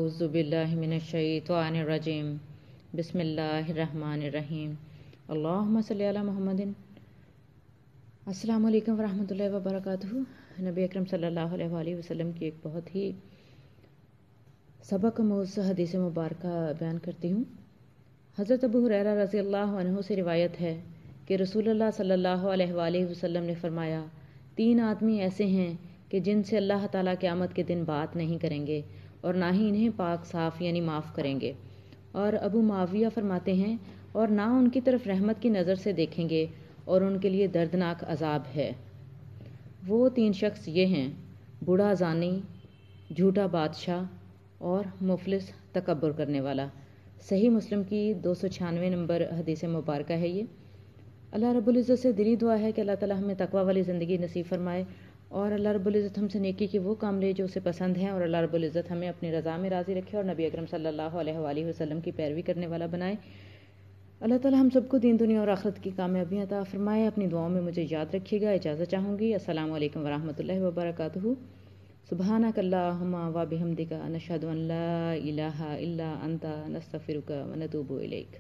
اعوذ باللہ من الشیطان الرجیم بسم اللہ الرحمن الرحیم اللہم صلی علی محمد۔ السلام علیکم ورحمۃ اللہ وبرکاتہ۔ نبی اکرم صلی اللہ علیہ وآلہ وسلم کی ایک بہت ہی سبق آموز حدیث مبارکہ بیان کرتی ہوں۔ حضرت ابو ہریرہ رضی اللہ عنہ سے روایت ہے کہ رسول اللہ صلی اللہ علیہ وآلہ وسلم نے فرمایا، 3 آدمی ایسے ہیں کہ جن سے اللہ تعالیٰ قیامت کے دن بات نہیں کریں گے اور نہ ہی انہیں پاک صاف یعنی معاف کریں گے۔ اور ابو معاویہ فرماتے ہیں، اور نہ ان کی طرف رحمت کی نظر سے دیکھیں گے اور ان کے لیے دردناک عذاب ہے۔ وہ 3 شخص یہ ہیں: بوڑھا زانی، جھوٹا بادشاہ اور مفلس تکبر کرنے والا۔ صحیح مسلم کی 296 نمبر حدیث مبارکہ ہے یہ۔ اللہ رب العزت سے دلی دعا ہے کہ اللہ تعالیٰ ہمیں تقوی والی زندگی نصیب فرمائے اور اللہ رب العزت ہم سے نیکی کے وہ کام لے جو اسے پسند ہیں، اور اللہ رب العزت ہمیں اپنی رضا میں راضی رکھے اور نبی اکرم صلی اللہ علیہ وآلہ وسلم کی پیروی کرنے والا بنائے۔ اللہ تعالیٰ ہم سب کو دین دنیا اور آخرت کی کامیابی عطا فرمائے۔ اپنی دعاؤں میں مجھے یاد رکھیے گا۔ اجازت چاہوں گی۔ السلام علیکم ورحمۃ اللہ وبرکاتہ۔ سبحانک اللہم و بحمدک، نشہد ان لا الہ الا انت، نستغفرک و نتوب الیک۔